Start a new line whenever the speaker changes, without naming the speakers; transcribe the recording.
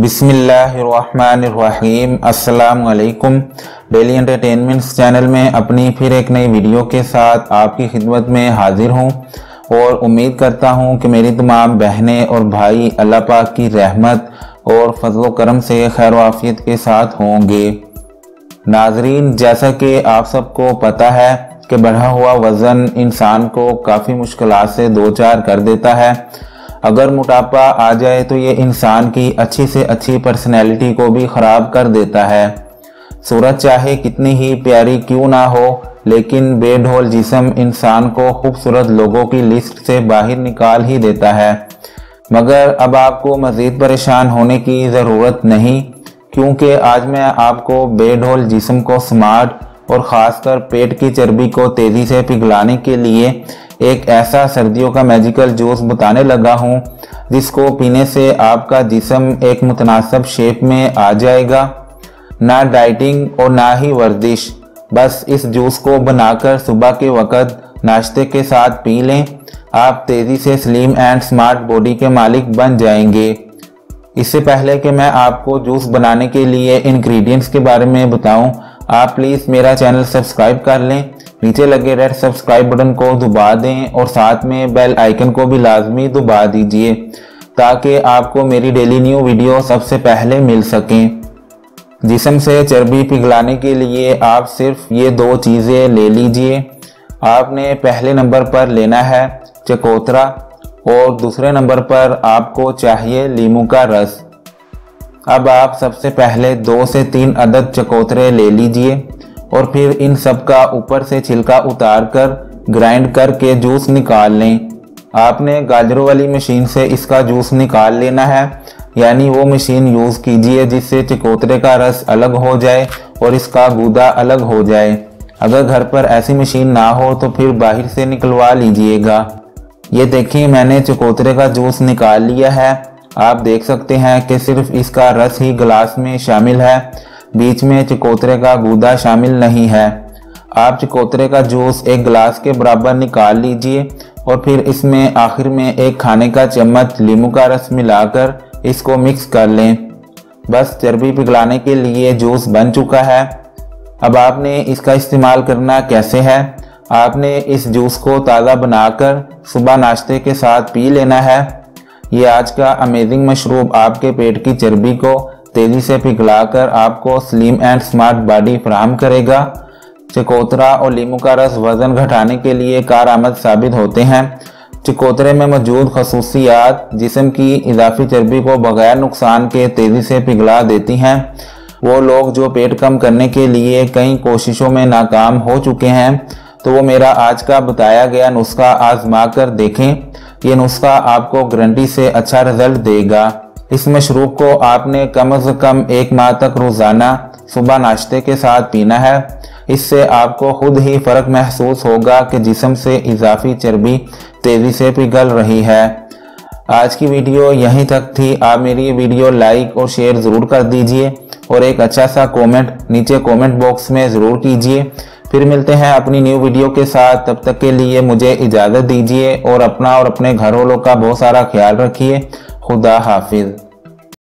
बिस्मिल्लाहिर्रहमानिर्रहीम। अस्सलाम वालेकुम। डेली एंटरटेनमेंट्स चैनल में अपनी फिर एक नई वीडियो के साथ आपकी खिदमत में हाजिर हूँ और उम्मीद करता हूँ कि मेरी तमाम बहनें और भाई अल्लाह पाक की रहमत और फजल करम से खैर आफियत के साथ होंगे। नाजरीन, जैसा कि आप सबको पता है कि बढ़ा हुआ वज़न इंसान को काफ़ी मुश्किलात से दो चार कर देता है। अगर मोटापा आ जाए तो ये इंसान की अच्छी से अच्छी पर्सनैलिटी को भी ख़राब कर देता है। सूरत चाहे कितनी ही प्यारी क्यों ना हो, लेकिन बेढोल जिस्म इंसान को खूबसूरत लोगों की लिस्ट से बाहर निकाल ही देता है। मगर अब आपको मज़ीद परेशान होने की ज़रूरत नहीं, क्योंकि आज मैं आपको बेढोल जिस्म को स्मार्ट और ख़ासकर पेट की चर्बी को तेज़ी से पिघलाने के लिए एक ऐसा सर्दियों का मैजिकल जूस बताने लगा हूँ जिसको पीने से आपका जिस्म एक मुतनासिब शेप में आ जाएगा। ना डाइटिंग और ना ही वर्जिश, बस इस जूस को बनाकर सुबह के वक़्त नाश्ते के साथ पी लें। आप तेज़ी से स्लिम एंड स्मार्ट बॉडी के मालिक बन जाएंगे। इससे पहले कि मैं आपको जूस बनाने के लिए इंग्रेडिएंट्स के बारे में बताऊं, आप प्लीज़ मेरा चैनल सब्सक्राइब कर लें। नीचे लगे रेड सब्सक्राइब बटन को दबा दें और साथ में बेल आइकन को भी लाजमी दबा दीजिए ताकि आपको मेरी डेली न्यू वीडियो सबसे पहले मिल सकें। जिस्म से चर्बी पिघलाने के लिए आप सिर्फ ये दो चीज़ें ले लीजिए। आपने पहले नंबर पर लेना है चकोतरा और दूसरे नंबर पर आपको चाहिए लीमू का रस। अब आप सबसे पहले 2 से 3 अदद चकोतरे ले लीजिए और फिर इन सब का ऊपर से छिलका उतार कर ग्राइंड करके जूस निकाल लें। आपने गाजरों वाली मशीन से इसका जूस निकाल लेना है, यानी वो मशीन यूज़ कीजिए जिससे चकोतरे का रस अलग हो जाए और इसका गूदा अलग हो जाए। अगर घर पर ऐसी मशीन ना हो तो फिर बाहर से निकलवा लीजिएगा। ये देखिए, मैंने चकोतरे का जूस निकाल लिया है। आप देख सकते हैं कि सिर्फ इसका रस ही गिलास में शामिल है, बीच में चकोतरे का गूदा शामिल नहीं है। आप चकोतरे का जूस एक गिलास के बराबर निकाल लीजिए और फिर इसमें आखिर में एक खाने का चम्मच लीमू का रस मिलाकर इसको मिक्स कर लें। बस चर्बी पिघलाने के लिए जूस बन चुका है। अब आपने इसका इस्तेमाल करना कैसे है। आपने इस जूस को ताज़ा बनाकर सुबह नाश्ते के साथ पी लेना है। ये आज का अमेजिंग मशरूब आपके पेट की चर्बी को तेज़ी से पिघलाकर आपको स्लिम एंड स्मार्ट बॉडी फराहम करेगा। चकोतरा और लीमू का रस वज़न घटाने के लिए कारआमद साबित होते हैं। चकोतरे में मौजूद खसूसियात जिस्म की इजाफी चर्बी को बगैर नुकसान के तेज़ी से पिघला देती हैं। वो लोग जो पेट कम करने के लिए कई कोशिशों में नाकाम हो चुके हैं, तो वो मेरा आज का बताया गया नुस्खा आजमा कर देखें। ये नुस्खा आपको गारंटी से अच्छा रिजल्ट देगा। इस मशरूब को आपने कम से कम 1 माह तक रोज़ाना सुबह नाश्ते के साथ पीना है। इससे आपको खुद ही फ़र्क महसूस होगा कि जिस्म से इजाफी चर्बी तेज़ी से पिघल रही है। आज की वीडियो यहीं तक थी। आप मेरी ये वीडियो लाइक और शेयर ज़रूर कर दीजिए और एक अच्छा सा कमेंट नीचे कमेंट बॉक्स में ज़रूर कीजिए। फिर मिलते हैं अपनी न्यू वीडियो के साथ। तब तक के लिए मुझे इजाज़त दीजिए और अपना और अपने घर वालों का बहुत सारा ख्याल रखिए। खुदा हाफिज़।